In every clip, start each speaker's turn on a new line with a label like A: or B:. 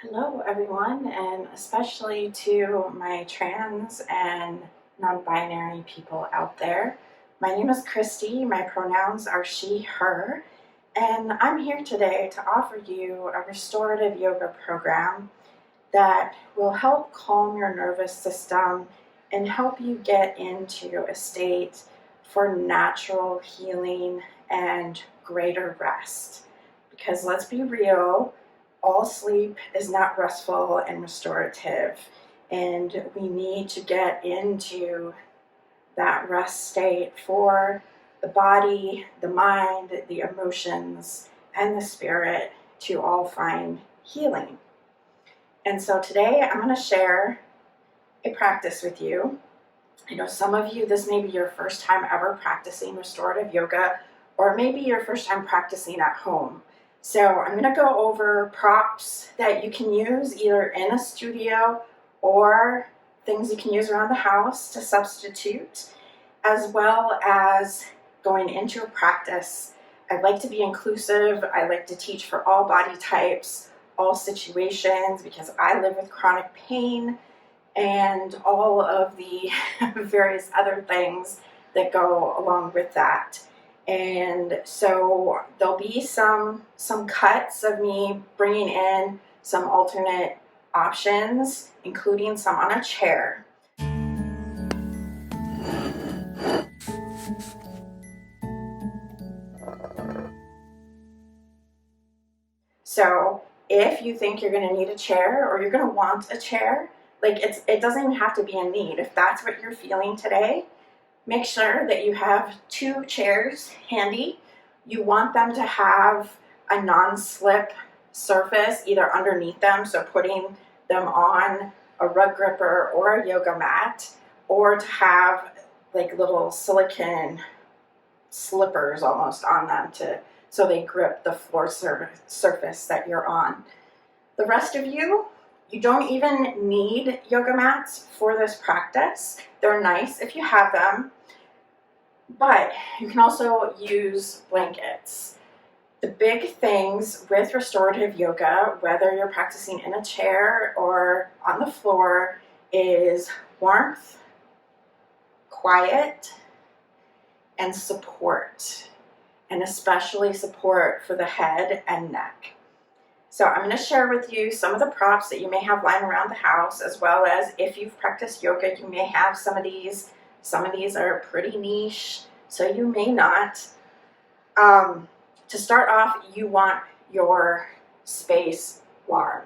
A: Hello, everyone, and especially to my trans and non-binary people out there. My name is Christy. My pronouns are she, her, and I'm here today to offer you a restorative yoga program that will help calm your nervous system and help you get into a state for natural healing and greater rest. Because let's be real, all sleep is not restful and restorative, and we need to get into that rest state for the body, the mind, the emotions, and the spirit to all find healing. And so today I'm going to share a practice with you. I know some of you, this may be your first time ever practicing restorative yoga, or maybe your first time practicing at home. So I'm going to go over props that you can use either in a studio or things you can use around the house to substitute, as well as going into a practice. I like to be inclusive. I like to teach for all body types, all situations, because I live with chronic pain and all of the various other things that go along with that. And so there'll be some cuts of me bringing in some alternate options, including some on a chair. So if you think you're going to need a chair or you're going to want a chair, it doesn't even have to be a need. If that's what you're feeling today, make sure that you have 2 chairs handy. You want them to have a non-slip surface either underneath them, so putting them on a rug gripper or a yoga mat, or to have like little silicone slippers almost on them so they grip the floor surface that you're on. The rest of you don't even need yoga mats for this practice. They're nice if you have them, but you can also use blankets. The big things with restorative yoga, whether you're practicing in a chair or on the floor, is warmth, quiet, and support, and especially support for the head and neck. So I'm going to share with you some of the props that you may have lying around the house, as well as if you've practiced yoga, you may have some of these. Some of these are pretty niche, so you may not. To start off, you want your space warm.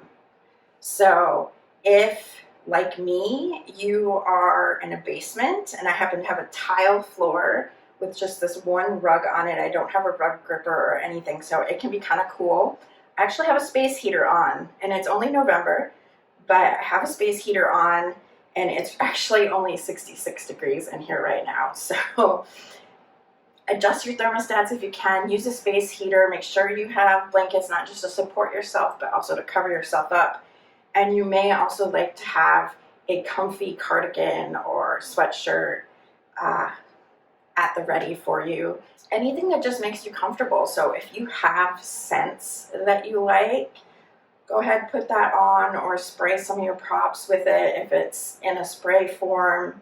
A: So if, like me, you are in a basement and I happen to have a tile floor with just this one rug on it, I don't have a rug gripper or anything, so it can be kind of cool. I actually have a space heater on, and it's only November, but I have a space heater on, and it's actually only 66 degrees in here right now. So adjust your thermostats if you can. Use a space heater. Make sure you have blankets, not just to support yourself, but also to cover yourself up. And you may also like to have a comfy cardigan or sweatshirt at the ready for you. Anything that just makes you comfortable. So if you have scents that you like, go ahead, put that on, or spray some of your props with it if it's in a spray form.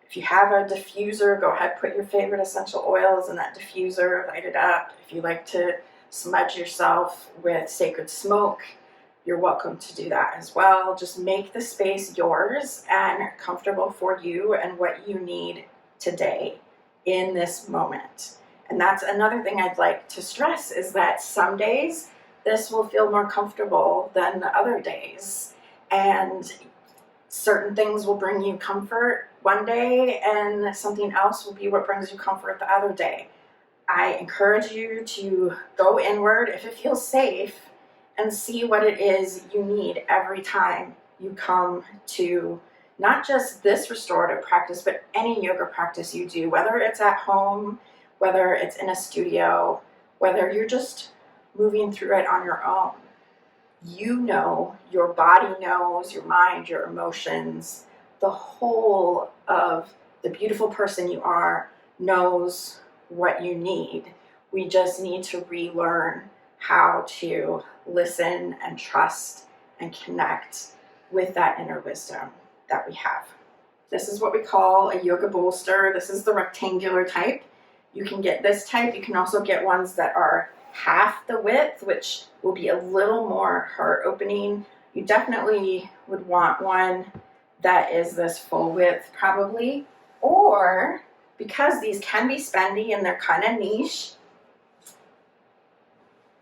A: If you have a diffuser, go ahead, put your favorite essential oils in that diffuser, light it up. If you like to smudge yourself with sacred smoke, you're welcome to do that as well. Just make the space yours and comfortable for you and what you need today in this moment. And that's another thing I'd like to stress, is that some days this will feel more comfortable than the other days. And certain things will bring you comfort one day and something else will be what brings you comfort the other day. I encourage you to go inward if it feels safe and see what it is you need every time you come to not just this restorative practice, but any yoga practice you do, whether it's at home, whether it's in a studio, whether you're just moving through it on your own. You know, your body knows, your mind, your emotions, the whole of the beautiful person you are knows what you need. We just need to relearn how to listen and trust and connect with that inner wisdom that we have. This is what we call a yoga bolster. This is the rectangular type. You can get this type. You can also get ones that are half the width, which will be a little more heart opening. You definitely would want one that is this full width probably, or because these can be spendy and they're kind of niche,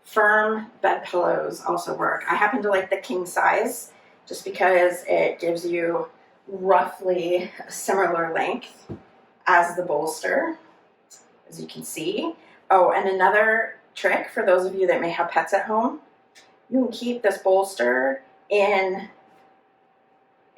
A: firm bed pillows also work. I happen to like the king size just because it gives you roughly a similar length as the bolster, as you can see. Oh, and another trick for those of you that may have pets at home, you can keep this bolster in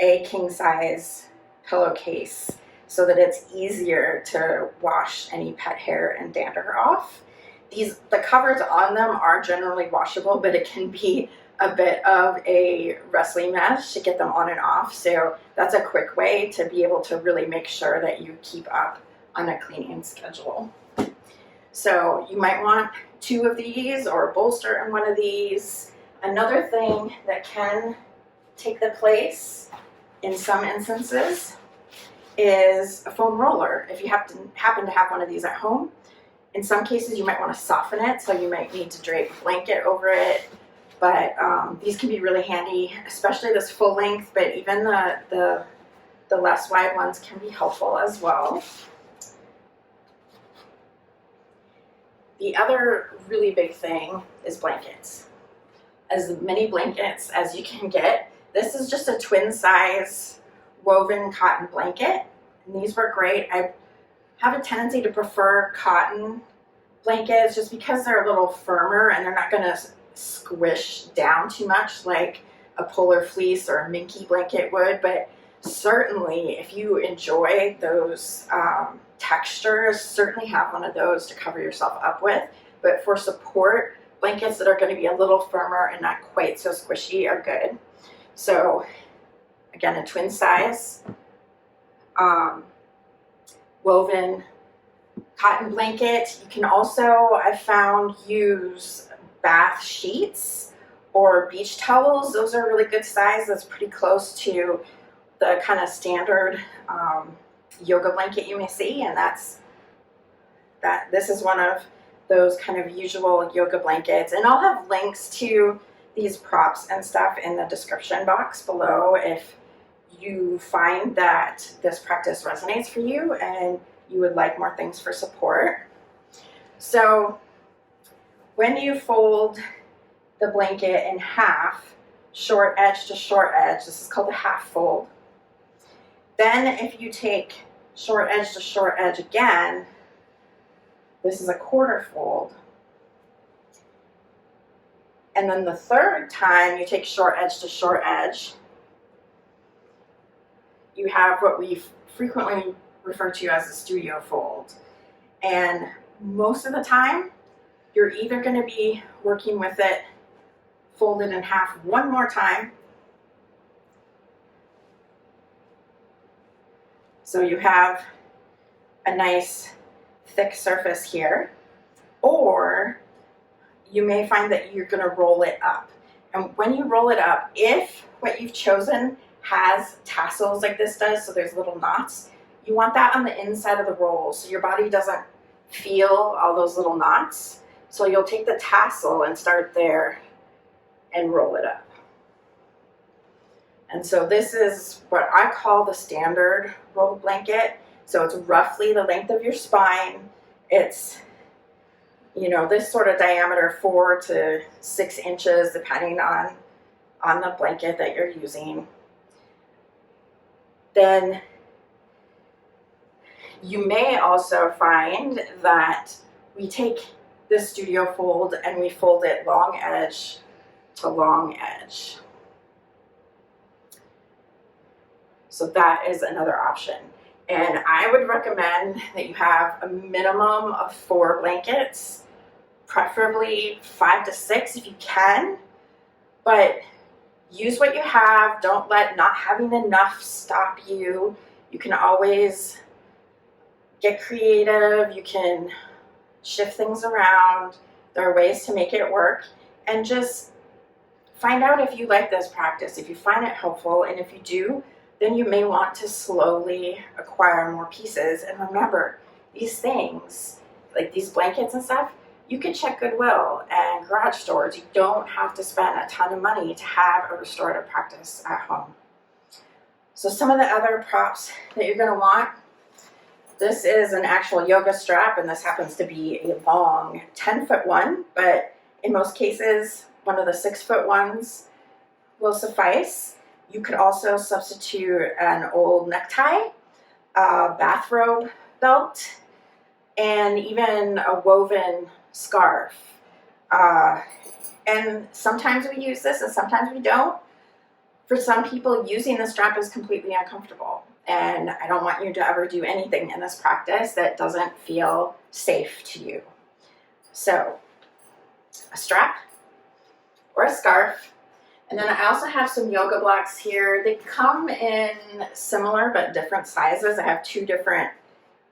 A: a king size pillowcase so that it's easier to wash any pet hair and dander off. The covers on them are generally washable, but it can be a bit of a wrestling match to get them on and off. So that's a quick way to be able to really make sure that you keep up on a cleaning schedule. So you might want 2 of these or a bolster in one of these. Another thing that can take the place in some instances is a foam roller. If you happen to have one of these at home, in some cases you might want to soften it, so you might need to drape a blanket over it. But these can be really handy, especially this full length, but even the less wide ones can be helpful as well. The other really big thing is blankets. As many blankets as you can get. This is just a twin size woven cotton blanket, and these work great. I have a tendency to prefer cotton blankets just because they're a little firmer and they're not going to squish down too much like a polar fleece or a minky blanket would. But certainly if you enjoy those textures, certainly have one of those to cover yourself up with. But for support, blankets that are going to be a little firmer and not quite so squishy are good. So again, a twin size woven cotton blanket. You can also, I've found, use bath sheets or beach towels. Those are really good size. That's pretty close to the kind of standard yoga blanket you may see, and this is one of those kind of usual yoga blankets. And I'll have links to these props and stuff in the description box below if you find that this practice resonates for you and you would like more things for support. So when you fold the blanket in half, short edge to short edge, this is called a half fold. Then if you take short edge to short edge again, this is a quarter fold. And then the third time you take short edge to short edge, you have what we frequently refer to as a studio fold. And most of the time, you're either going to be working with it folded in half one more time. So you have a nice thick surface here, or you may find that you're going to roll it up. And when you roll it up, if what you've chosen has tassels like this does, so there's little knots, you want that on the inside of the roll so your body doesn't feel all those little knots. So you'll take the tassel and start there and roll it up. And so this is what I call the standard roll blanket. So it's roughly the length of your spine. It's, this sort of diameter, 4 to 6 inches, depending on the blanket that you're using. Then you may also find that we take this studio fold and we fold it long edge to long edge. So that is another option. And I would recommend that you have a minimum of 4 blankets, preferably 5 to 6 if you can, but use what you have. Don't let not having enough stop you. You can always get creative. You can shift things around. There are ways to make it work, and just find out if you like this practice, if you find it helpful, and if you do, then you may want to slowly acquire more pieces. And remember, these things, like these blankets and stuff, you can check Goodwill and garage stores. You don't have to spend a ton of money to have a restorative practice at home. So some of the other props that you're going to want, this is an actual yoga strap, and this happens to be a long 10-foot one, but in most cases, one of the 6-foot ones will suffice. You could also substitute an old necktie, a bathrobe belt, and even a woven scarf. And sometimes we use this and sometimes we don't. For some people, using the strap is completely uncomfortable. And I don't want you to ever do anything in this practice that doesn't feel safe to you. So, a strap or a scarf. And then I also have some yoga blocks here. They come in similar but different sizes. I have 2 different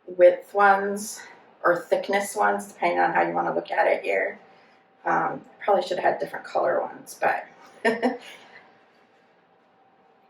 A: width ones or thickness ones, depending on how you want to look at it here. Probably should have had different color ones, but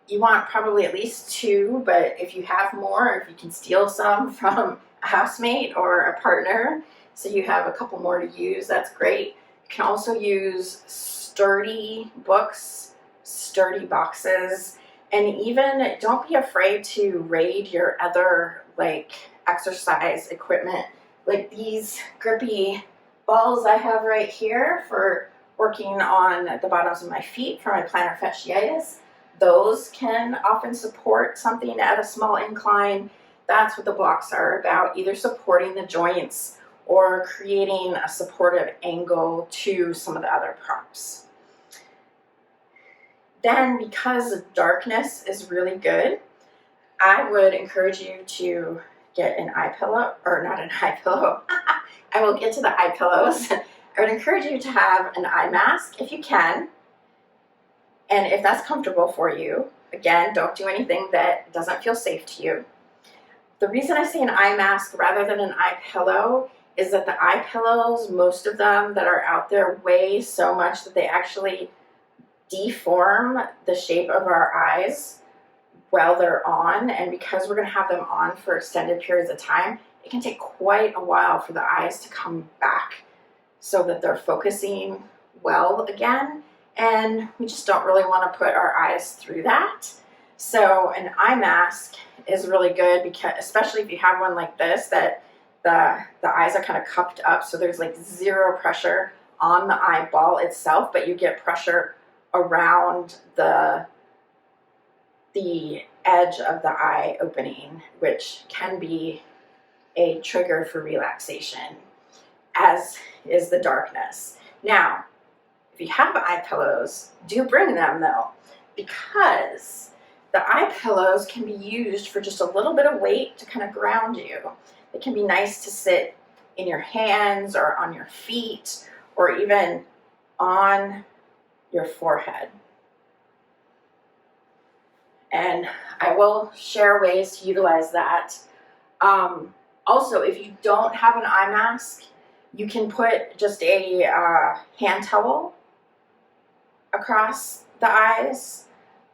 A: you want probably at least 2, but if you have more, if you can steal some from a housemate or a partner, so you have a couple more to use, that's great. You can also use sturdy books, sturdy boxes, and even don't be afraid to raid your other like exercise equipment, like these grippy balls I have right here for working on the bottoms of my feet for my plantar fasciitis. Those can often support something at a small incline. That's what the blocks are about, either supporting the joints or creating a supportive angle to some of the other props. Then, because darkness is really good, I would encourage you to get an eye pillow, or not an eye pillow. I will get to the eye pillows. I would encourage you to have an eye mask if you can. And if that's comfortable for you, again, don't do anything that doesn't feel safe to you. The reason I say an eye mask rather than an eye pillow is that the eye pillows, most of them that are out there, weigh so much that they actually deform the shape of our eyes while they're on. And because we're going to have them on for extended periods of time, it can take quite a while for the eyes to come back so that they're focusing well again. And we just don't really want to put our eyes through that. So an eye mask is really good, because especially if you have one like this, that the eyes are kind of cupped up, so there's like zero pressure on the eyeball itself, but you get pressure around the edge of the eye opening, which can be a trigger for relaxation, as is the darkness. Now, if you have eye pillows, do bring them though, because the eye pillows can be used for just a little bit of weight to kind of ground you. It can be nice to sit in your hands or on your feet or even on your forehead. And I will share ways to utilize that. Also, if you don't have an eye mask, you can put just a hand towel across the eyes.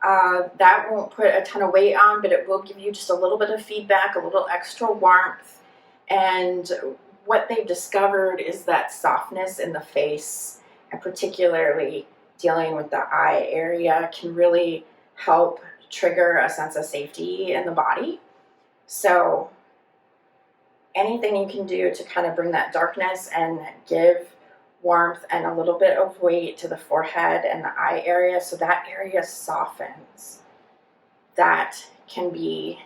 A: That won't put a ton of weight on, but it will give you just a little bit of feedback, a little extra warmth. And what they've discovered is that softness in the face, and particularly dealing with the eye area, can really help trigger a sense of safety in the body. So anything you can do to kind of bring that darkness and give warmth and a little bit of weight to the forehead and the eye area so that area softens, that can be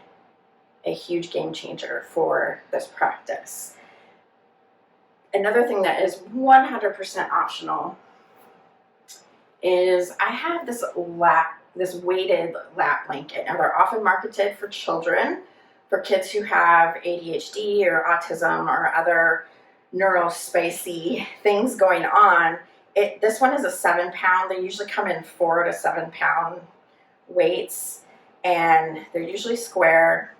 A: a huge game changer for this practice. Another thing that is 100% optional is I have this weighted lap blanket. Now, they're often marketed for children, for kids who have ADHD or autism or other neurospicy things going on. This one is a 7-pound. They usually come in 4 to 7 pound weights, and they're usually square.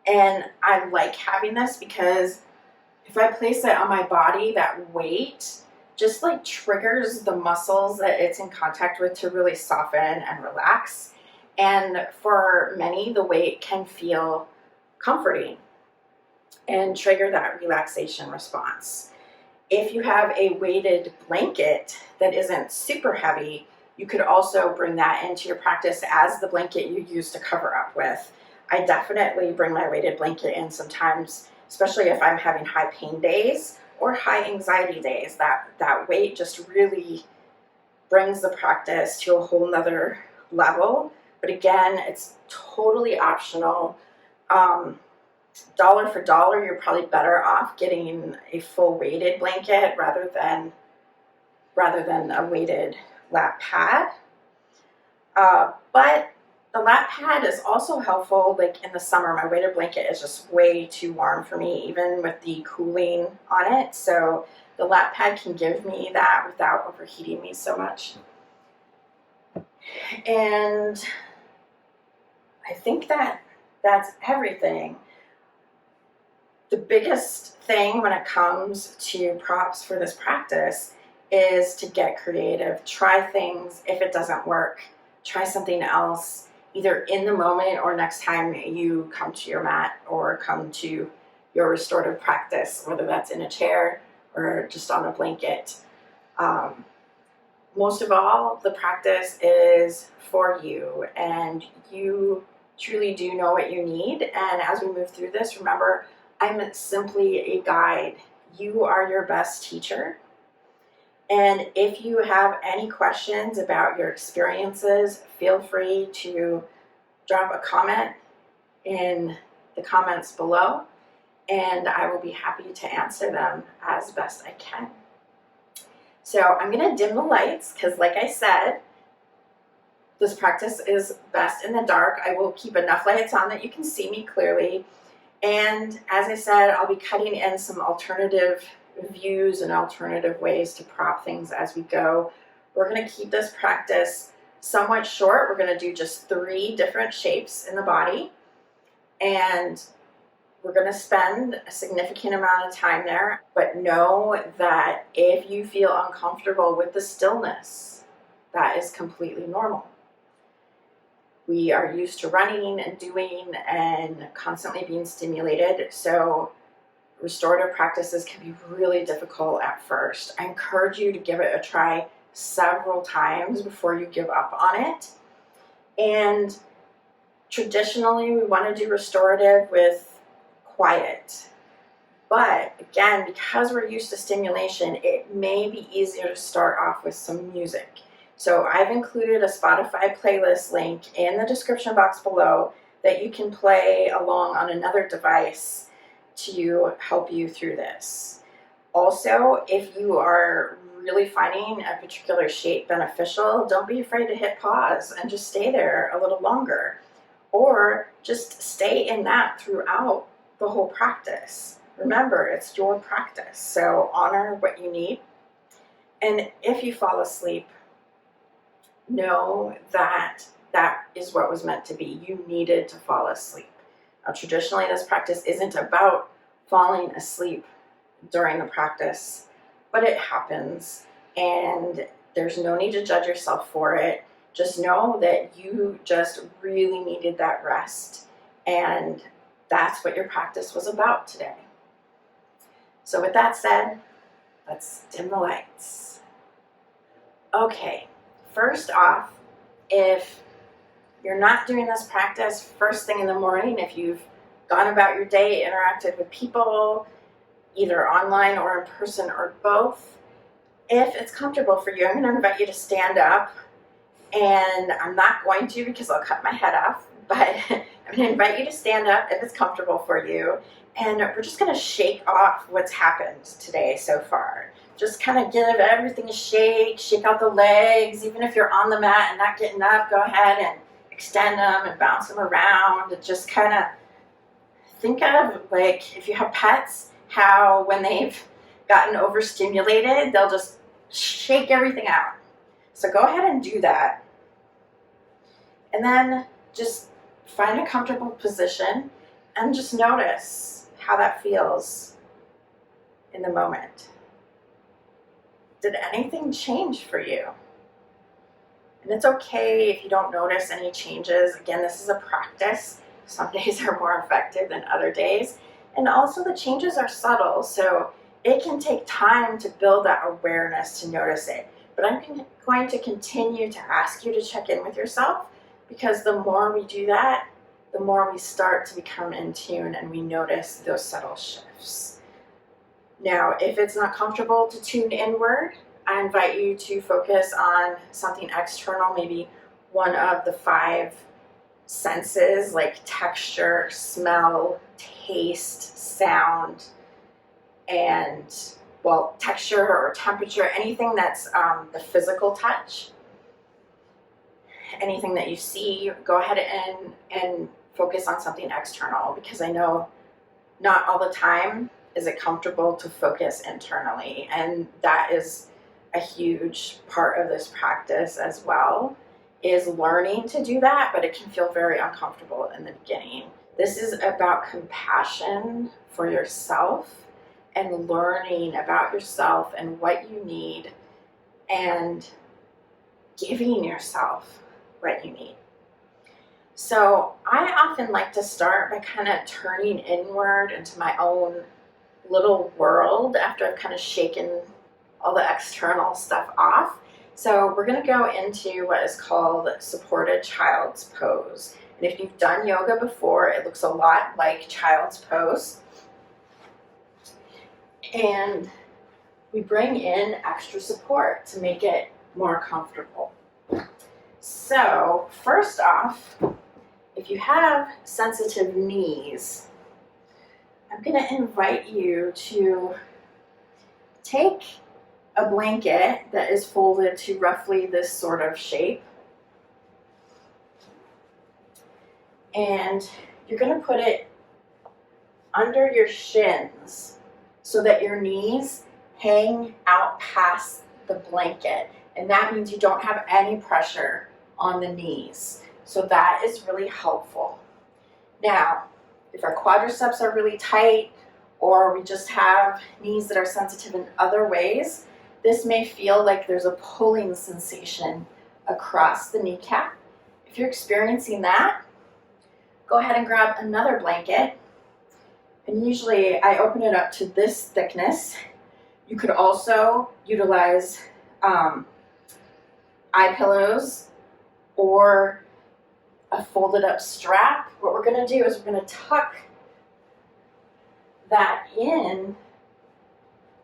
A: And I like having this because if I place it on my body, that weight just like triggers the muscles that it's in contact with to really soften and relax. And for many, the weight can feel comforting and trigger that relaxation response. If you have a weighted blanket that isn't super heavy, you could also bring that into your practice as the blanket you use to cover up with. I definitely bring my weighted blanket in sometimes, especially if I'm having high pain days or high anxiety days. That weight just really brings the practice to a whole nother level. But again, it's totally optional. Dollar for dollar, you're probably better off getting a full weighted blanket rather than a weighted lap pad. But the lap pad is also helpful. Like in the summer, my weighted blanket is just way too warm for me, even with the cooling on it. So the lap pad can give me that without overheating me so much. And I think that's everything. The biggest thing when it comes to props for this practice is to get creative. Try things. If it doesn't work, try something else, either in the moment or next time you come to your mat or come to your restorative practice, whether that's in a chair or just on a blanket. Most of all, the practice is for you, and you truly do know what you need. And as we move through this, remember, I'm simply a guide. You are your best teacher. And if you have any questions about your experiences, feel free to drop a comment in the comments below, and I will be happy to answer them as best I can. So I'm going to dim the lights because, like I said, this practice is best in the dark. I will keep enough lights on that you can see me clearly. And as I said, I'll be cutting in some alternative views and alternative ways to prop things as we go. We're going to keep this practice somewhat short. We're going to do just 3 different shapes in the body. And we're going to spend a significant amount of time there. But know that if you feel uncomfortable with the stillness, that is completely normal. We are used to running and doing and constantly being stimulated, so restorative practices can be really difficult at first. I encourage you to give it a try several times before you give up on it. And traditionally, we want to do restorative with quiet. But again, because we're used to stimulation, it may be easier to start off with some music. So I've included a Spotify playlist link in the description box below that you can play along on another device to help you through this. Also, if you are really finding a particular shape beneficial, don't be afraid to hit pause and just stay there a little longer. Or just stay in that throughout the whole practice. Remember, it's your practice, so honor what you need. And if you fall asleep, know that that is what was meant to be. You needed to fall asleep. Now, traditionally, this practice isn't about falling asleep during the practice, but it happens, and there's no need to judge yourself for it. Just know that you just really needed that rest, and that's what your practice was about today. So with that said, let's dim the lights. Okay. First off, if you're not doing this practice first thing in the morning, if you've gone about your day, interacted with people, either online or in person or both, if it's comfortable for you, I'm going to invite you to stand up. And I'm not going to because I'll cut my head off, but I'm going to invite you to stand up if it's comfortable for you. And we're just going to shake off what's happened today so far. Just kind of give everything a shake out the legs. Even if you're on the mat and not getting up, go ahead and extend them and bounce them around. And just kind of think of, like, if you have pets, how when they've gotten overstimulated, they'll just shake everything out. So go ahead and do that. And then just find a comfortable position and just notice how that feels in the moment. did anything change for you? And it's okay if you don't notice any changes. Again, this is a practice. Some days are more effective than other days. And also the changes are subtle, so it can take time to build that awareness to notice it. But I'm going to continue to ask you to check in with yourself, because the more we do that, the more we start to become in tune and we notice those subtle shifts. Now, if it's not comfortable to tune inward, I invite you to focus on something external, maybe one of the 5 senses like texture, smell, taste, sound, and, well, texture or temperature, anything that's the physical touch. Anything that you see, go ahead and focus on something external, because I know not all the time is it comfortable to focus internally, and that is a huge part of this practice as well, is learning to do that, but it can feel very uncomfortable in the beginning. This is about compassion for yourself and learning about yourself and what you need and giving yourself what you need. So I often like to start by kind of turning inward into my own little world after I've kind of shaken all the external stuff off. So we're going to go into what is called supported child's pose. And if you've done yoga before, it looks a lot like child's pose. And we bring in extra support to make it more comfortable. So first off, if you have sensitive knees, I'm going to invite you to take a blanket that is folded to roughly this sort of shape, and you're going to put it under your shins so that your knees hang out past the blanket, and that means you don't have any pressure on the knees. So that is really helpful. Now, if our quadriceps are really tight, or we just have knees that are sensitive in other ways, this may feel like there's a pulling sensation across the kneecap. If you're experiencing that, go ahead and grab another blanket. And usually I open it up to this thickness. You could also utilize eye pillows or a folded up strap. What we're going to do is we're going to tuck that in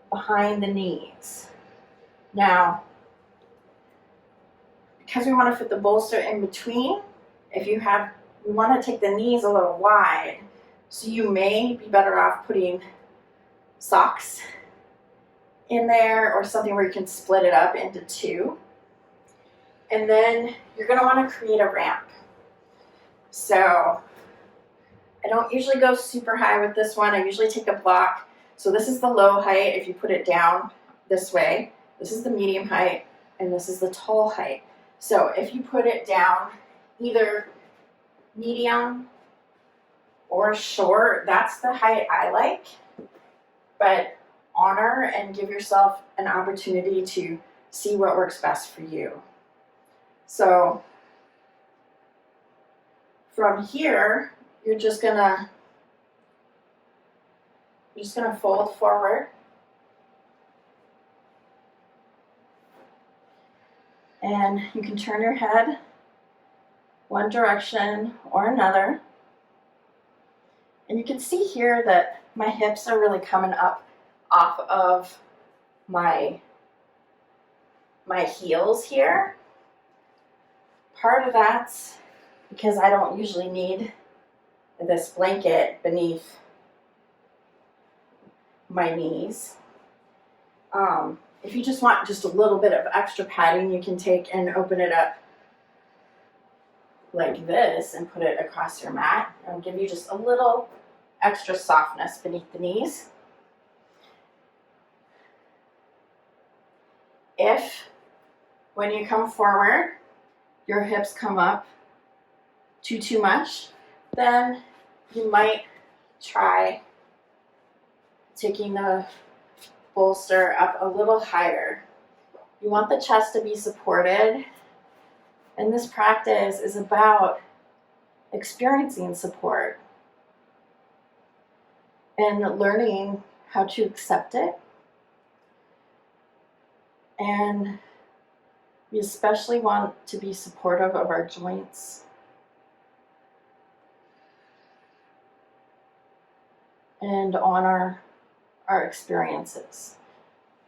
A: behind the knees. Now, because we want to fit the bolster in between, we want to take the knees a little wide, so you may be better off putting socks in there or something where you can split it up into 2. And then you're going to want to create a ramp. So I don't usually go super high with this one. I usually take a block. So this is the low height if you put it down this way. This is the medium height, and this is the tall height. So if you put it down either medium or short, that's the height I like. But honor and give yourself an opportunity to see what works best for you. So from here, you're just gonna fold forward. And you can turn your head one direction or another. And you can see here that my hips are really coming up off of my heels here. Part of that's because I don't usually need this blanket beneath my knees. If you just want just a little bit of extra padding, you can take and open it up like this and put it across your mat. It'll give you just a little extra softness beneath the knees. If, when you come forward, your hips come up too much, then you might try taking the bolster up a little higher. You want the chest to be supported. And this practice is about experiencing support and learning how to accept it. And we especially want to be supportive of our joints and honor our experiences.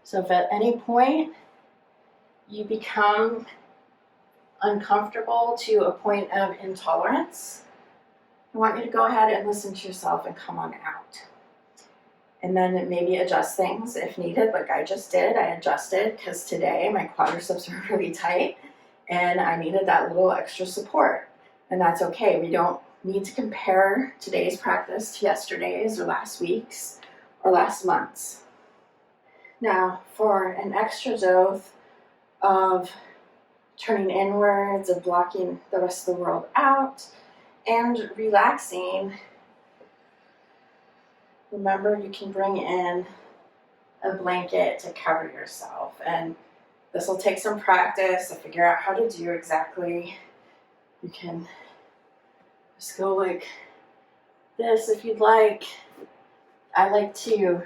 A: So if at any point you become uncomfortable to a point of intolerance, I want you to go ahead and listen to yourself and come on out. And then maybe adjust things if needed, like I just did. I adjusted because today my quadriceps were really tight and I needed that little extra support. And that's okay. We don't need to compare today's practice to yesterday's or last week's or last month's. Now, for an extra dose of turning inwards, of blocking the rest of the world out, and relaxing, remember you can bring in a blanket to cover yourself. And this will take some practice to figure out how to do exactly. You can just go like this if you'd like. I like to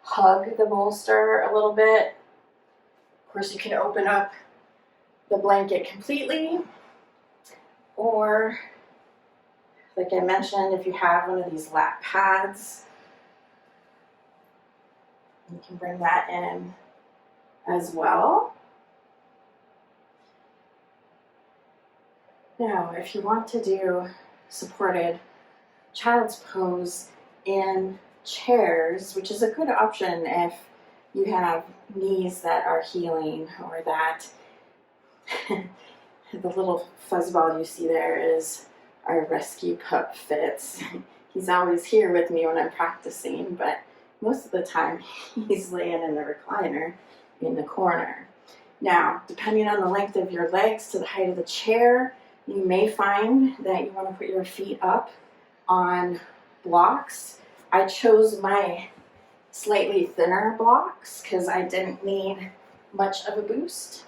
A: hug the bolster a little bit. Of course, you can open up the blanket completely, or like I mentioned, if you have one of these lap pads, you can bring that in as well. Now, if you want to do supported child's pose in chairs, which is a good option if you have knees that are healing, or that the little fuzzball you see there is our rescue pup Fitz. He's always here with me when I'm practicing, but most of the time he's laying in the recliner in the corner. Now, depending on the length of your legs to the height of the chair, you may find that you want to put your feet up on blocks. I chose my slightly thinner blocks because I didn't need much of a boost.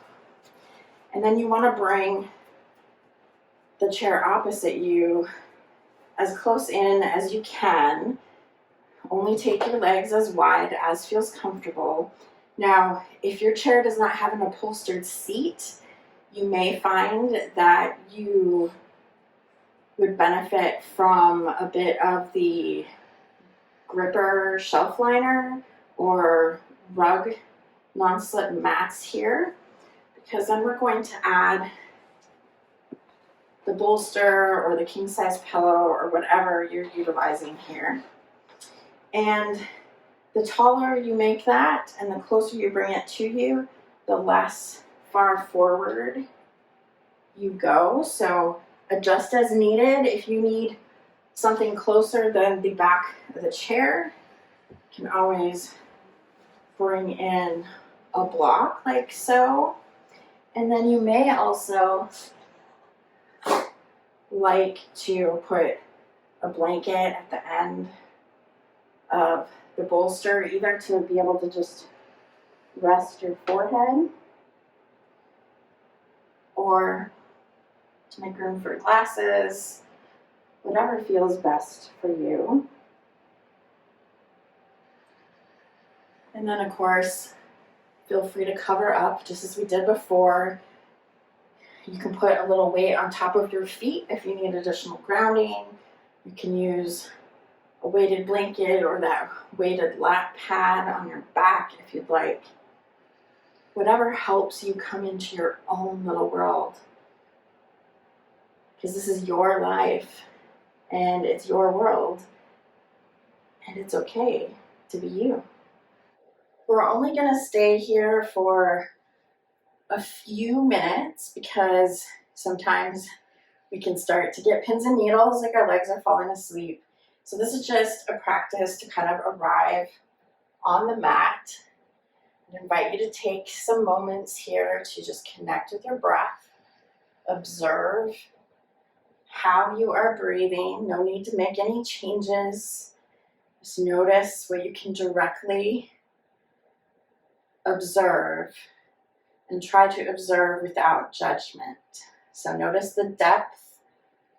A: And then you want to bring the chair opposite you as close in as you can. Only take your legs as wide as feels comfortable. Now, if your chair does not have an upholstered seat, you may find that you would benefit from a bit of the gripper shelf liner or rug non-slip mats here, because then we're going to add the bolster or the king size pillow or whatever you're utilizing here. And the taller you make that and the closer you bring it to you, the less far forward you go. So adjust as needed. If you need something closer than the back of the chair, you can always bring in a block like so. And then you may also like to put a blanket at the end of the bolster, either to be able to just rest your forehead or to make room for glasses, whatever feels best for you. And then, of course, feel free to cover up just as we did before. You can put a little weight on top of your feet if you need additional grounding. You can use a weighted blanket or that weighted lap pad on your back if you'd like. Whatever helps you come into your own little world. Because this is your life and it's your world. And it's okay to be you. We're only going to stay here for a few minutes because sometimes we can start to get pins and needles, like our legs are falling asleep. So this is just a practice to kind of arrive on the mat. I invite you to take some moments here to just connect with your breath. Observe how you are breathing. No need to make any changes. Just notice what you can directly observe And try to observe without judgment. So notice the depth,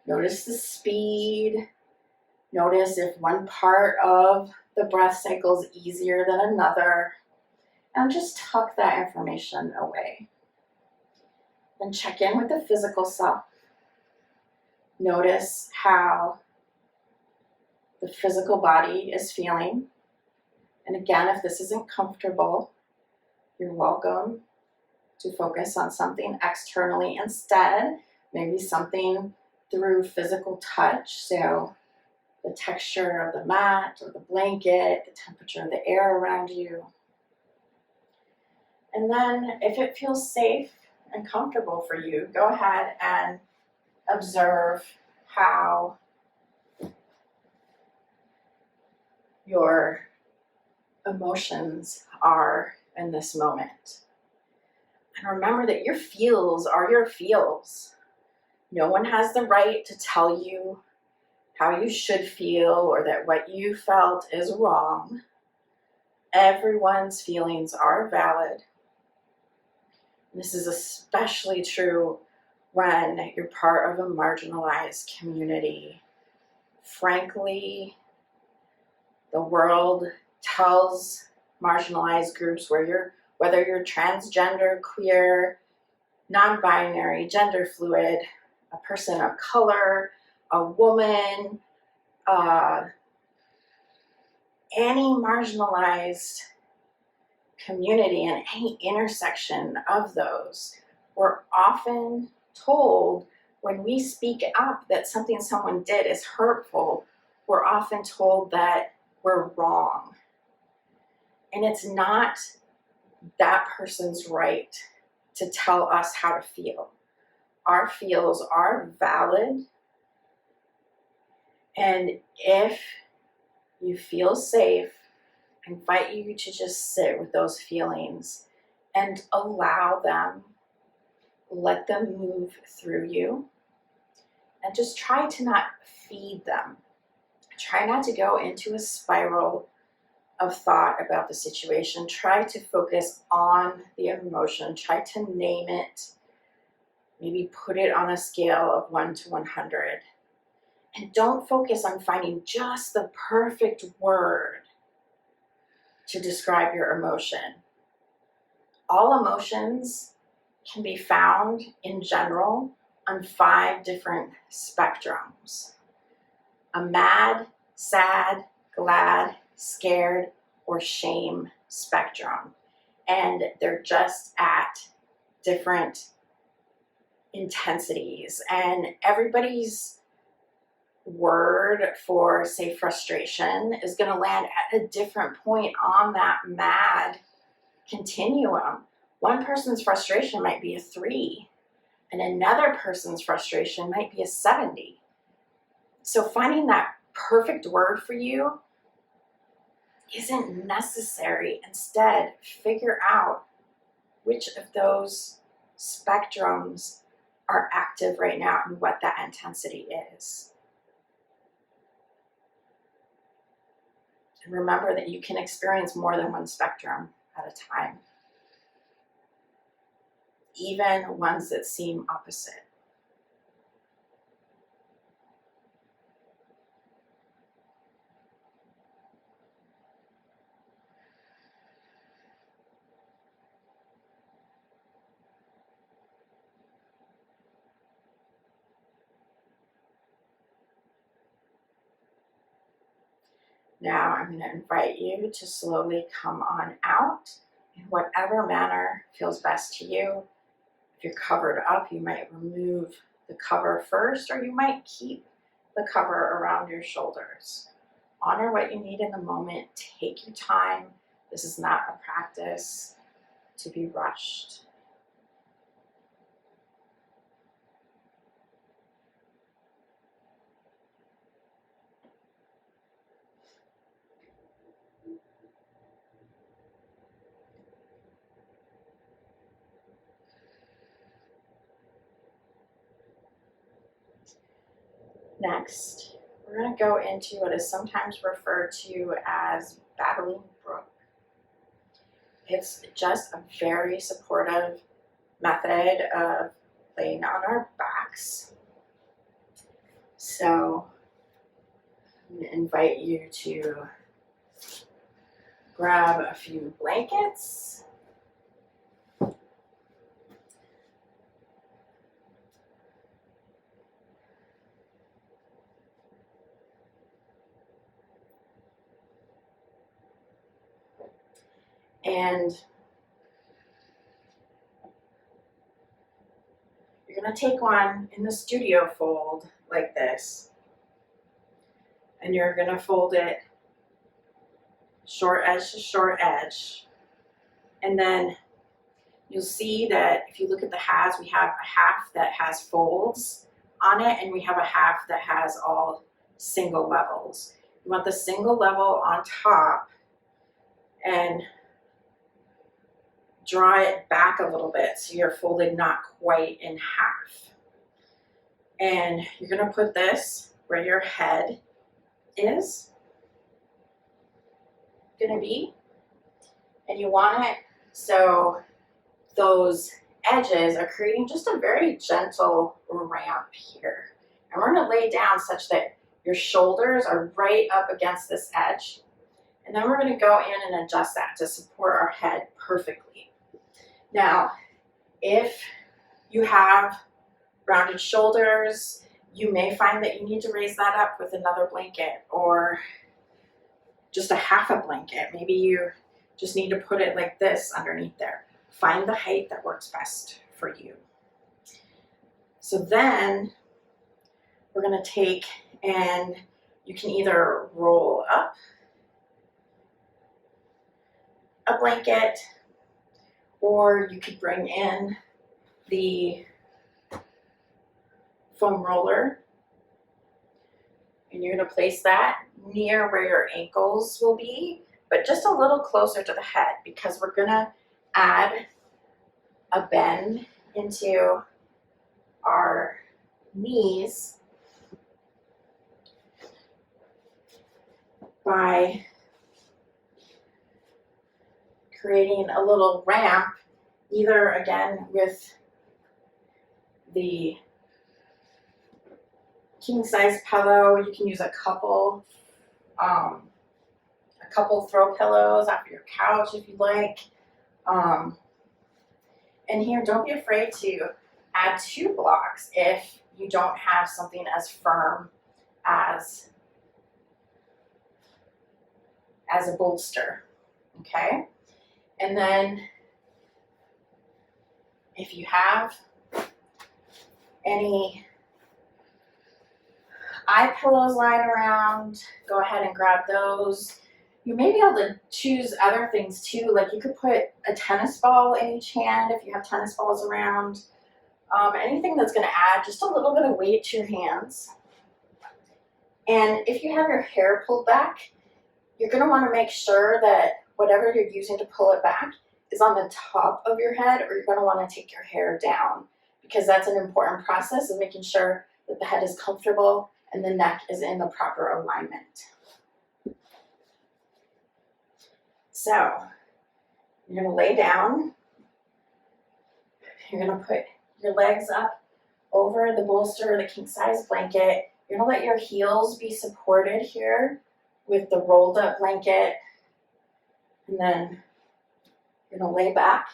A: notice the speed, notice if one part of the breath cycle is easier than another, and just tuck that information away. Then check in with the physical self. Notice how the physical body is feeling. And again, if this isn't comfortable, you're welcome to focus on something externally instead, maybe something through physical touch, so the texture of the mat or the blanket, the temperature of the air around you. And then if it feels safe and comfortable for you, go ahead and observe how your emotions are in this moment. And remember that your feels are your feels. No one has the right to tell you how you should feel or that what you felt is wrong. Everyone's feelings are valid. This is especially true when you're part of a marginalized community. Frankly, the world tells marginalized groups whether you're transgender, queer, non-binary, gender fluid, a person of color, a woman, any marginalized community and any intersection of those, we're often told when we speak up that something someone did is hurtful, we're often told that we're wrong. And it's not that person's right to tell us how to feel. Our feels are valid. And if you feel safe, I invite you to just sit with those feelings and allow them, let them move through you, and just try to not feed them. Try not to go into a spiral of thought about the situation. Try to focus on the emotion. Try to name it. Maybe put it on a scale of 1 to 100. And don't focus on finding just the perfect word to describe your emotion. All emotions can be found in general on 5 different spectrums. A mad, sad, glad, scared, or shame spectrum. And they're just at different intensities. And everybody's word for, say, frustration is going to land at a different point on that mad continuum. One person's frustration might be a 3, and another person's frustration might be a 70. So finding that perfect word for you isn't necessary. Instead, figure out which of those spectrums are active right now and what that intensity is. And remember that you can experience more than one spectrum at a time, even ones that seem opposite. Now I'm going to invite you to slowly come on out in whatever manner feels best to you. If you're covered up, you might remove the cover first, or you might keep the cover around your shoulders. Honor what you need in the moment. Take your time. This is not a practice to be rushed. Next, we're going to go into what is sometimes referred to as Babbling Brook. It's just a very supportive method of laying on our backs. So I'm going to invite you to grab a few blankets. And you're going to take one in the studio fold like this. And you're going to fold it short edge to short edge. And then you'll see that if you look at the halves, we have a half that has folds on it, and we have a half that has all single levels. You want the single level on top and draw it back a little bit so you're folded not quite in half. And you're going to put this where your head is going to be, and you want it so those edges are creating just a very gentle ramp here. And we're going to lay down such that your shoulders are right up against this edge. And then we're going to go in and adjust that to support our head perfectly. Now, if you have rounded shoulders, you may find that you need to raise that up with another blanket or just a half a blanket. Maybe you just need to put it like this underneath there. Find the height that works best for you. So then we're going to take, and you can either roll up a blanket, or you could bring in the foam roller, and you're going to place that near where your ankles will be, but just a little closer to the head, because we're going to add a bend into our knees by creating a little ramp, either again with the king size pillow. You can use a couple throw pillows off your couch if you'd like. And here, don't be afraid to add 2 blocks if you don't have something as firm as a bolster, okay? And then if you have any eye pillows lying around, go ahead and grab those. You may be able to choose other things too, like you could put a tennis ball in each hand if you have tennis balls around. Anything that's going to add just a little bit of weight to your hands. And if you have your hair pulled back, you're going to want to make sure that whatever you're using to pull it back is on the top of your head, or you're going to want to take your hair down, because that's an important process of making sure that the head is comfortable and the neck is in the proper alignment. So you're going to lay down. You're going to put your legs up over the bolster or the king size blanket. You're going to let your heels be supported here with the rolled up blanket. And then you're going to lay back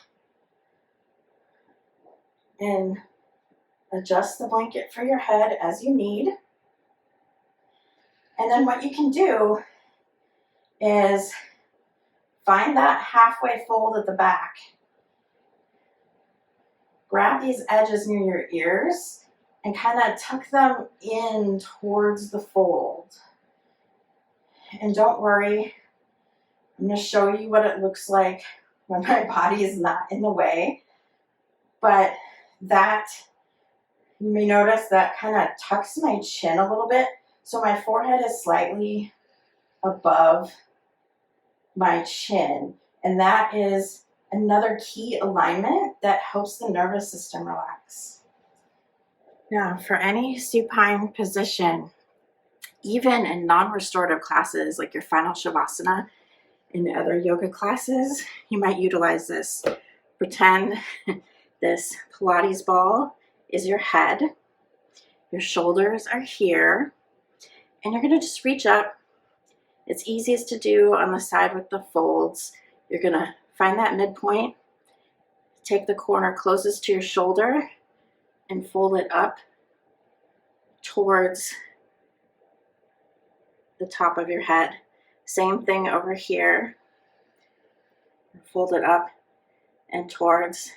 A: and adjust the blanket for your head as you need. And then what you can do is find that halfway fold at the back. Grab these edges near your ears and kind of tuck them in towards the fold. And don't worry, I'm going to show you what it looks like when my body is not in the way. But that, you may notice that kind of tucks my chin a little bit. So my forehead is slightly above my chin. And that is another key alignment that helps the nervous system relax. Now, for any supine position, even in non-restorative classes like your final Savasana and other yoga classes, you might utilize this. Pretend This Pilates ball is your head. Your shoulders are here. And you're going to just reach up. It's easiest to do on the side with the folds. You're going to find that midpoint. Take the corner closest to your shoulder and fold it up towards the top of your head. Same thing over here. Fold it up and towards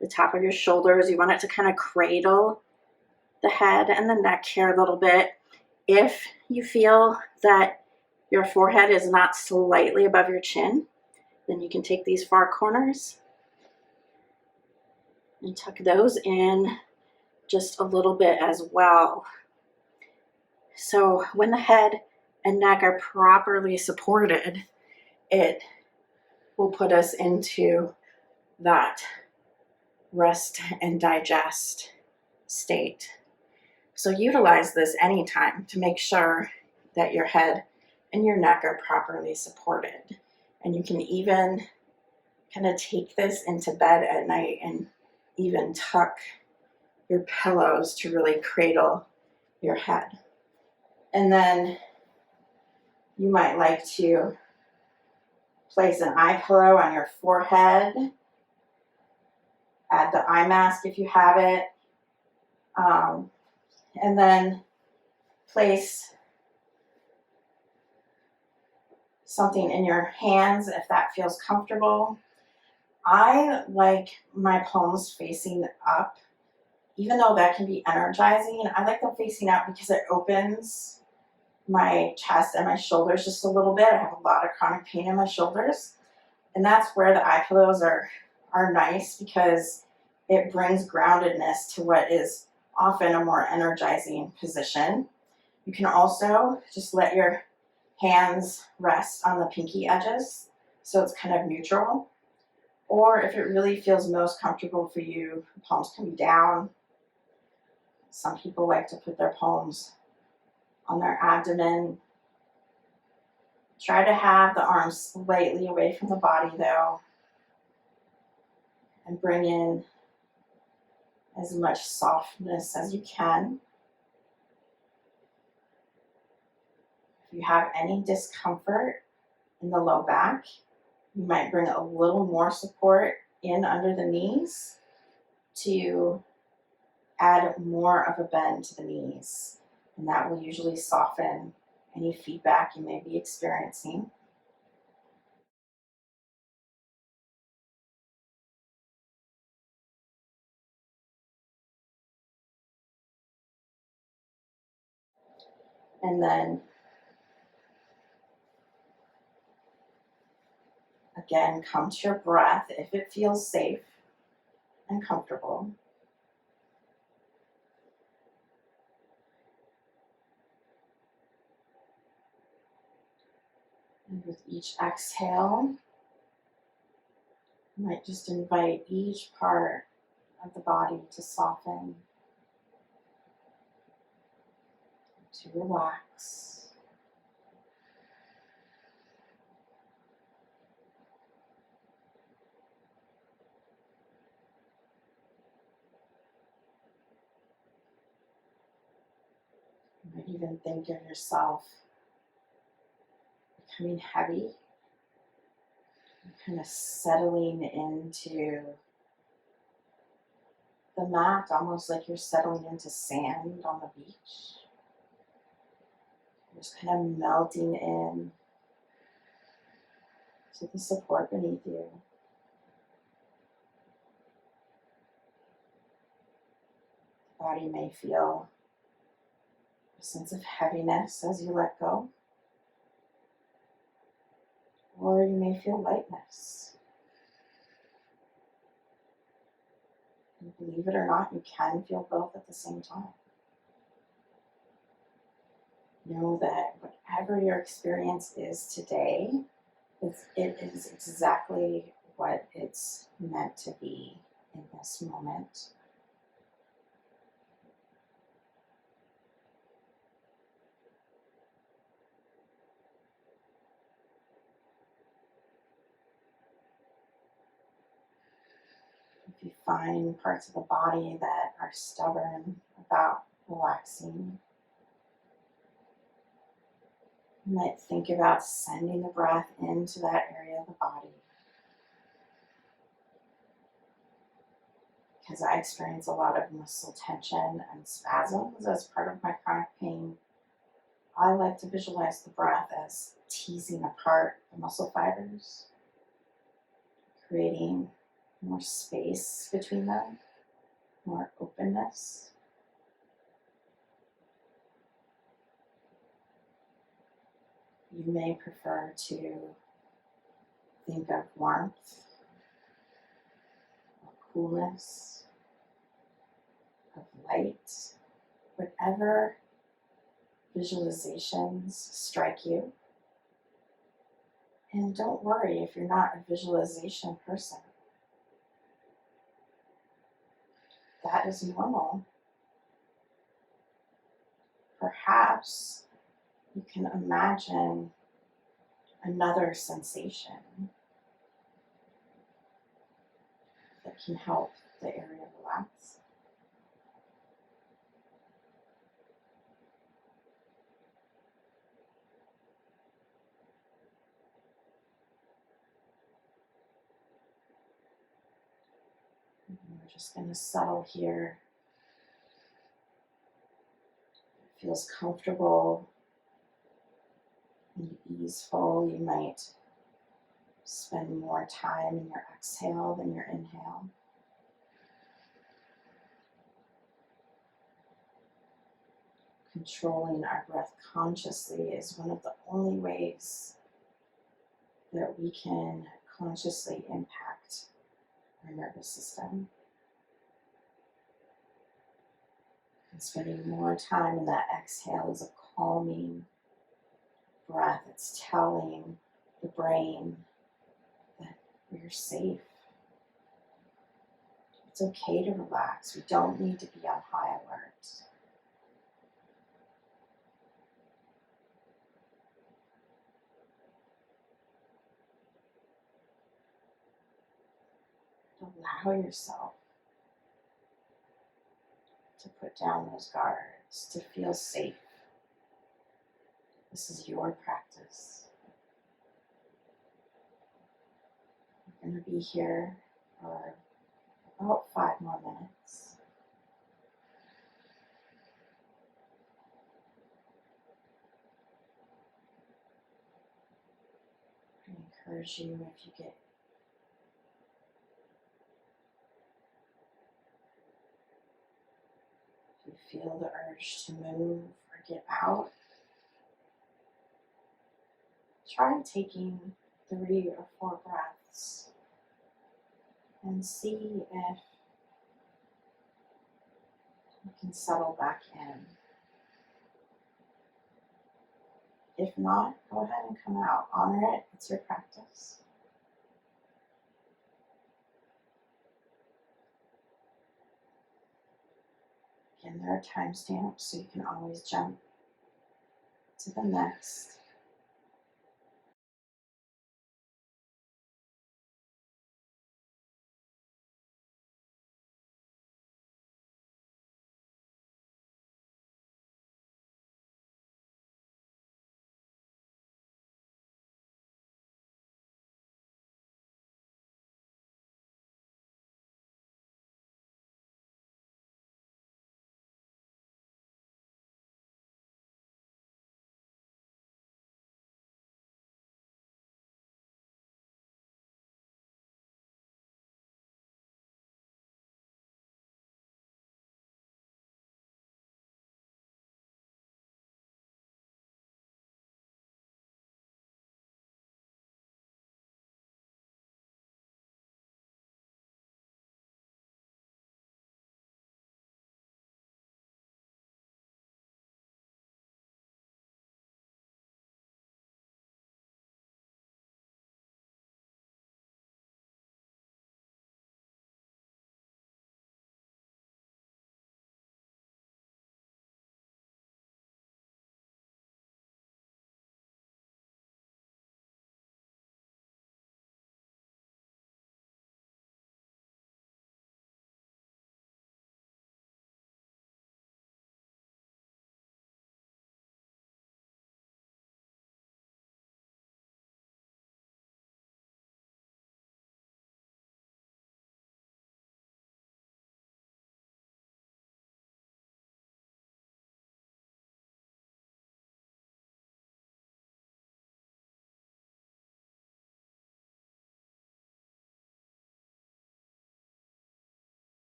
A: the top of your shoulders. You want it to kind of cradle the head and the neck here a little bit. If you feel that your forehead is not slightly above your chin, then you can take these far corners and tuck those in just a little bit as well. So when the head and neck are properly supported, it will put us into that rest and digest state. So utilize this anytime to make sure that your head and your neck are properly supported. And you can even kind of take this into bed at night and even tuck your pillows to really cradle your head. And then you might like to place an eye pillow on your forehead. Add the eye mask if you have it. And then place something in your hands if that feels comfortable. I like my palms facing up. Even though that can be energizing, I like them facing up because it opens my chest and my shoulders just a little bit. I have a lot of chronic pain in my shoulders. And that's where the eye pillows are nice because it brings groundedness to what is often a more energizing position. You can also just let your hands rest on the pinky edges so it's kind of neutral. Or if it really feels most comfortable for you, the palms can be down. Some people like to put their palms on their abdomen. Try to have the arms slightly away from the body though, and bring in as much softness as you can. If you have any discomfort in the low back, you might bring a little more support in under the knees to add more of a bend to the knees. And that will usually soften any feedback you may be experiencing. And then again, come to your breath if it feels safe and comfortable. And with each exhale, you might just invite each part of the body to soften, to relax. You might even think of yourself becoming heavy, kind of settling into the mat, almost like you're settling into sand on the beach. Just kind of melting in to the support beneath you. The body may feel a sense of heaviness as you let go, or you may feel lightness. And believe it or not, you can feel both at the same time. Know that whatever your experience is today, it is exactly what it's meant to be in this moment. If you find parts of the body that are stubborn about relaxing. You might think about sending the breath into that area of the body. Because I experience a lot of muscle tension and spasms as part of my chronic pain, I like to visualize the breath as teasing apart the muscle fibers, creating more space between them, more openness. You may prefer to think of warmth, of coolness, of light, whatever visualizations strike you. And don't worry if you're not a visualization person. That is normal. Perhaps you can imagine another sensation that can help the area relax. And we're just going to settle here. It feels comfortable and easeful. You might spend more time in your exhale than your inhale. Controlling our breath consciously is one of the only ways that we can consciously impact our nervous system. And spending more time in that exhale is a calming breath. It's telling the brain that we're safe. It's okay to relax. We don't need to be on high alert. Allow yourself to put down those guards, to feel safe. This is your practice. We're going to be here for about 5 more minutes. I encourage you, if you feel the urge to move or get out, try taking 3 or 4 breaths and see if you can settle back in. If not, go ahead and come out. Honor it. It's your practice. Again, there are timestamps, so you can always jump to the next.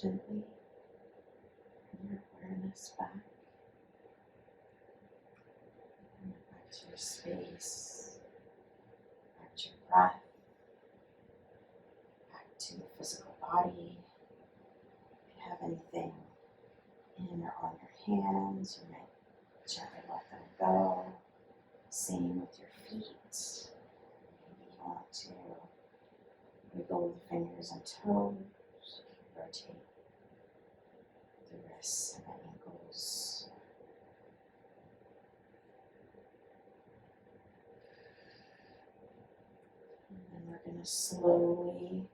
A: Gently bring your awareness back. Bring it back to your space, back to your breath, back to the physical body. If you have anything in or on your hands, you might gently let them go. Same with your feet. Maybe you want to wiggle the fingers and toes. Rotate the wrists and the ankles. And then we're going to slowly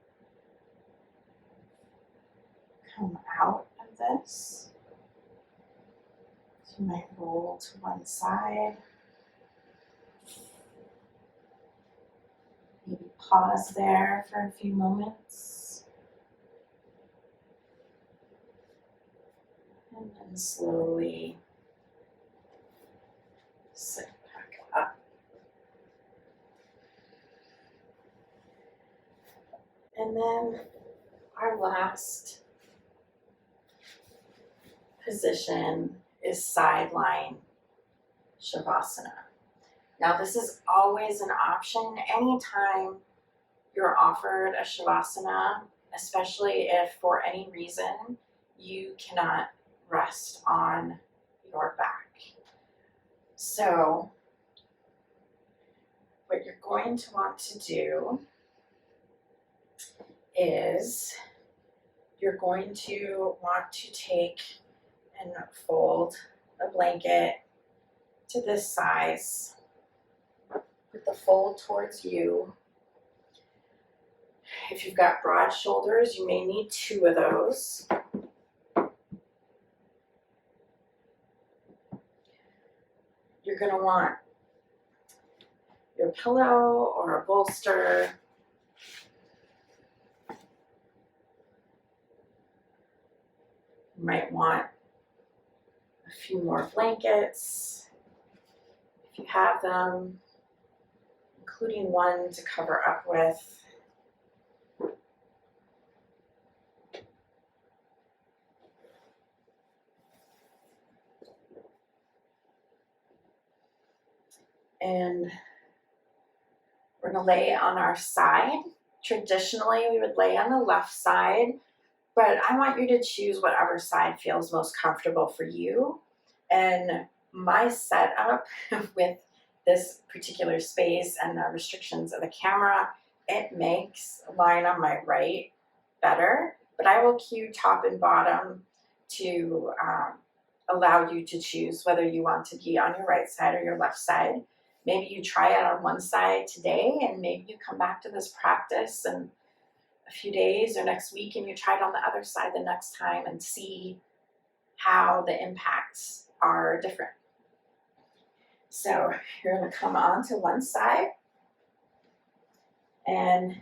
A: come out of this. So you might roll to one side. Maybe pause there for a few moments. And then slowly sit back up. And then our last position is sideline Savasana. Now this is always an option anytime you're offered a Savasana, especially if for any reason you cannot rest on your back. So what you're going to want to do is you're going to want to take and fold a blanket to this size. Put the fold towards you. If you've got broad shoulders, you may need 2 of those. You're going to want your pillow or a bolster. You might want a few more blankets if you have them, including one to cover up with. And we're going to lay on our side. Traditionally, we would lay on the left side, but I want you to choose whatever side feels most comfortable for you. And my setup with this particular space and the restrictions of the camera, it makes lying on my right better, but I will cue top and bottom to allow you to choose whether you want to be on your right side or your left side. Maybe you try it on one side today, and maybe you come back to this practice in a few days or next week and you try it on the other side the next time and see how the impacts are different. So you're going to come onto one side, and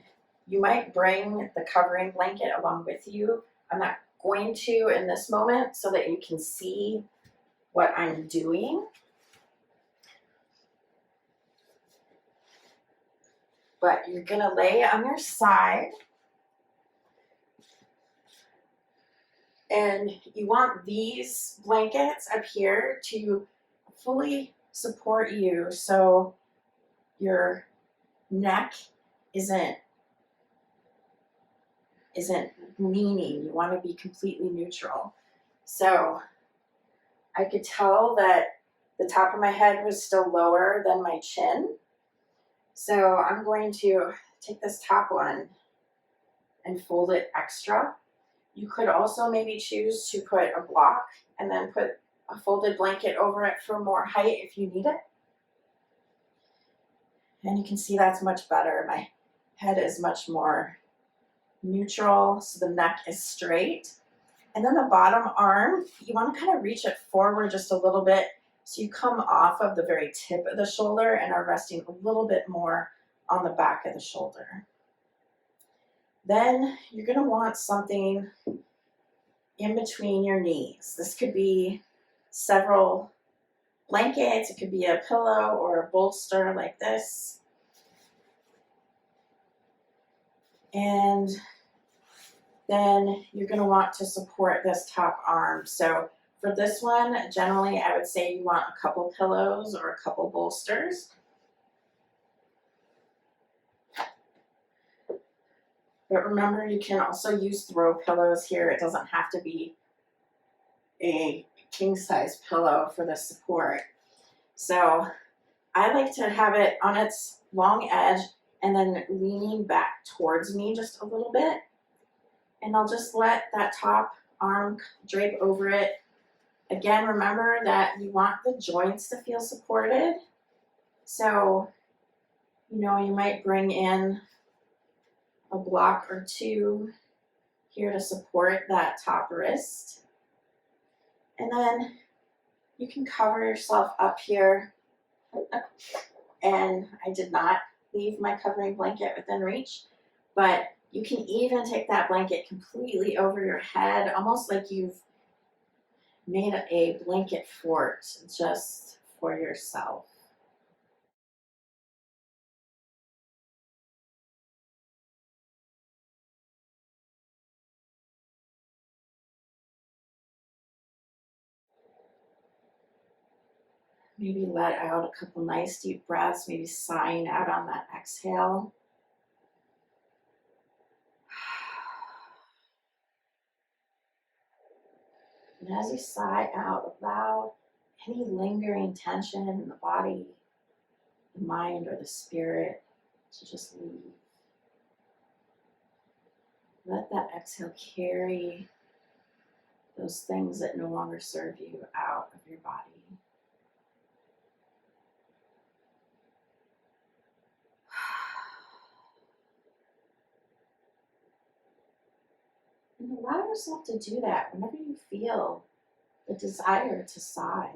A: you might bring the covering blanket along with you. I'm not going to in this moment so that you can see what I'm doing. But you're going to lay on your side, and you want these blankets up here to fully support you so your neck isn't leaning. You want to be completely neutral. So I could tell that the top of my head was still lower than my chin. So I'm going to take this top one and fold it extra. You could also maybe choose to put a block and then put a folded blanket over it for more height if you need it. And you can see that's much better. My head is much more neutral, so the neck is straight. And then the bottom arm, you want to kind of reach it forward just a little bit so you come off of the very tip of the shoulder and are resting a little bit more on the back of the shoulder. Then you're going to want something in between your knees. This could be several blankets, it could be a pillow or a bolster like this. And then you're going to want to support this top arm. So for this one, generally I would say you want a couple pillows or a couple bolsters. But remember, you can also use throw pillows here. It doesn't have to be a king size pillow for the support. So I like to have it on its long edge and then leaning back towards me just a little bit. And I'll just let that top arm drape over it. Again, remember that you want the joints to feel supported. So, you might bring in a block or two here to support that top wrist. And then you can cover yourself up here. And I did not leave my covering blanket within reach, but you can even take that blanket completely over your head, almost like you've made a blanket fort just for yourself. Maybe let out a couple nice deep breaths, maybe sighing out on that exhale. And as you sigh out, allow any lingering tension in the body, the mind, or the spirit to just leave. Let that exhale carry those things that no longer serve you out of your body. And allow yourself to do that whenever you feel the desire to sigh.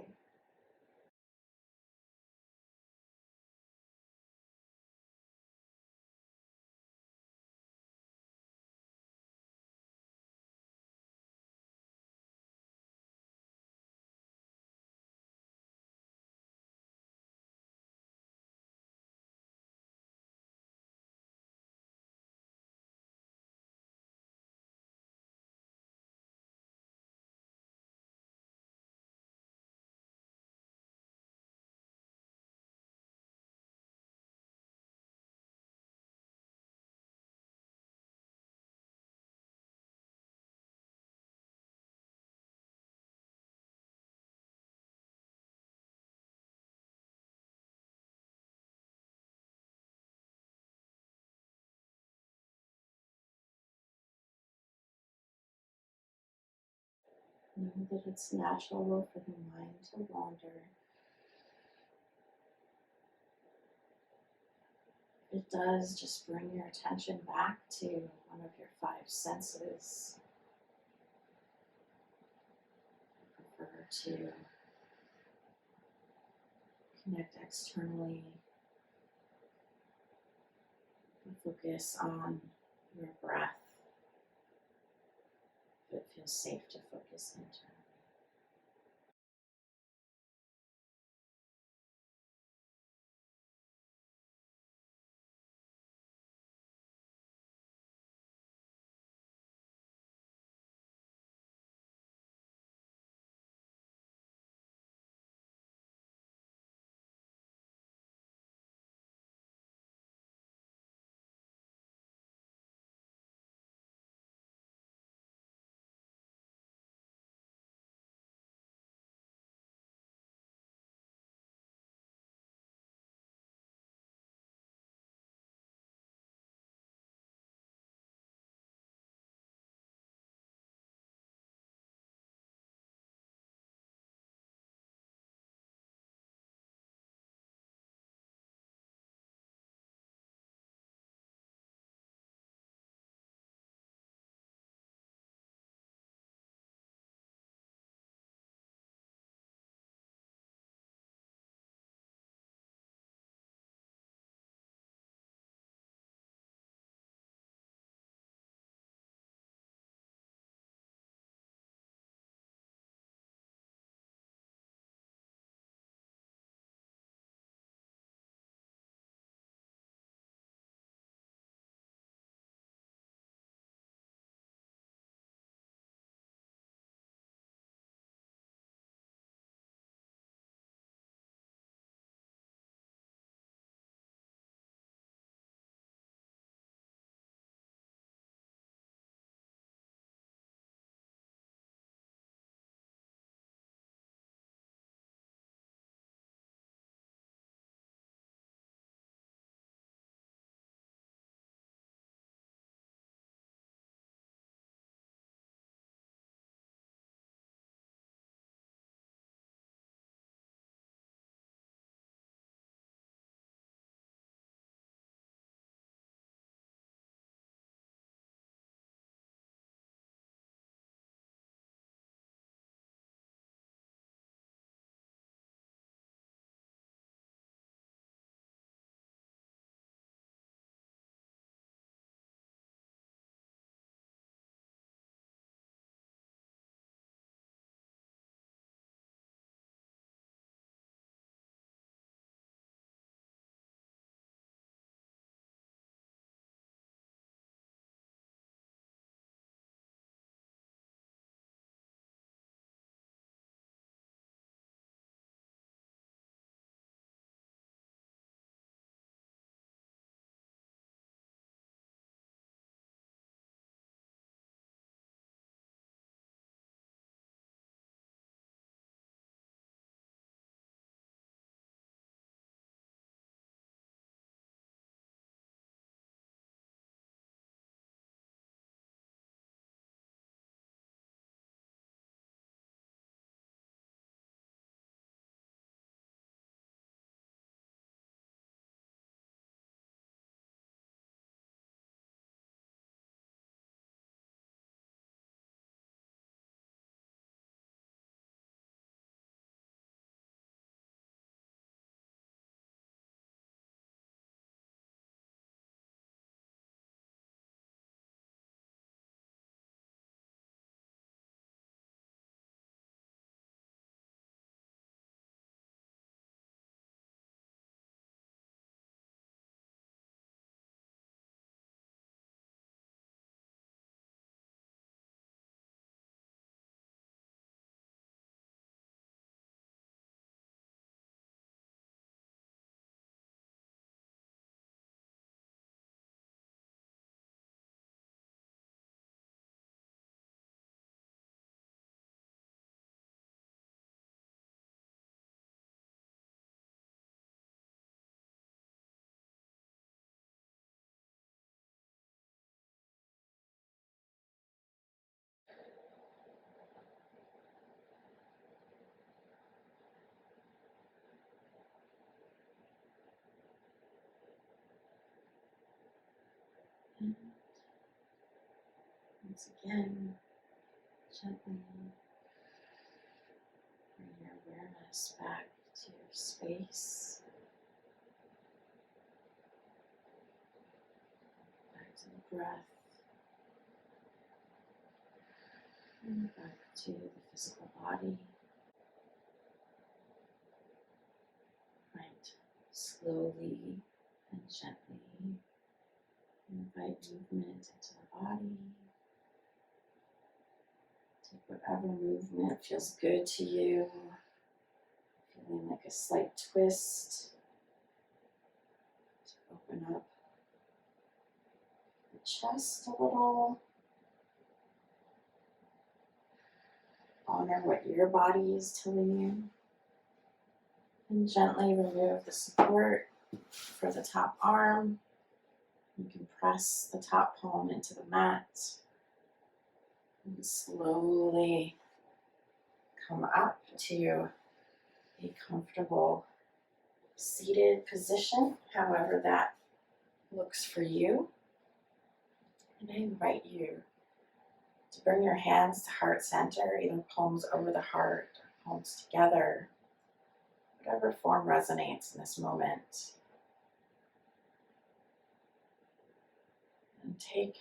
A: Know that it's natural for the mind to wander. It does, just bring your attention back to one of your five senses. I prefer to connect externally and focus on your breath. It feels safe to focus internally. Once again, gently bring your awareness back to your space, back to the breath, and back to the physical body. Right. Slowly and gently invite movement into the body. Take whatever movement feels good to you. Feeling like a slight twist to open up the chest a little. Honor what your body is telling you. And gently remove the support for the top arm. You can press the top palm into the mat. And slowly come up to a comfortable seated position, however that looks for you. And I invite you to bring your hands to heart center, either palms over the heart or palms together, whatever form resonates in this moment. And take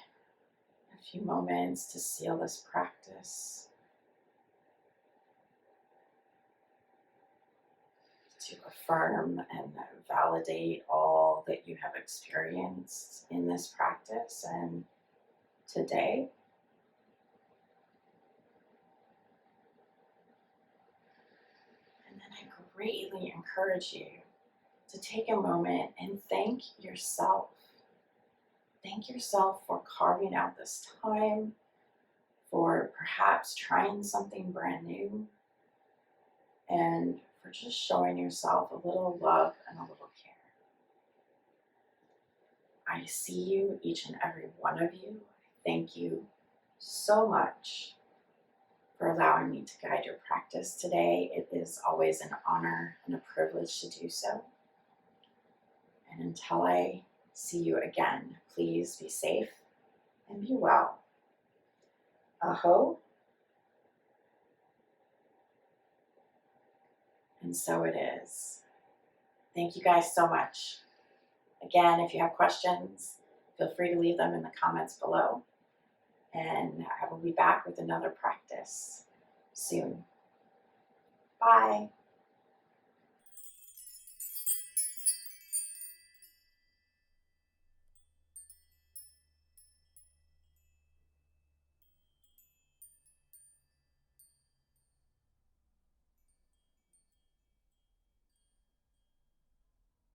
A: a few moments to seal this practice, to affirm and validate all that you have experienced in this practice and today. And then I greatly encourage you to take a moment and thank yourself. Thank yourself for carving out this time, for perhaps trying something brand new, and for just showing yourself a little love and a little care. I see you, each and every one of you. Thank you so much for allowing me to guide your practice today. It is always an honor and a privilege to do so. And until I see you again, please be safe and be well. Aho. And so it is. Thank you guys so much. Again, if you have questions, feel free to leave them in the comments below. And I will be back with another practice soon. Bye.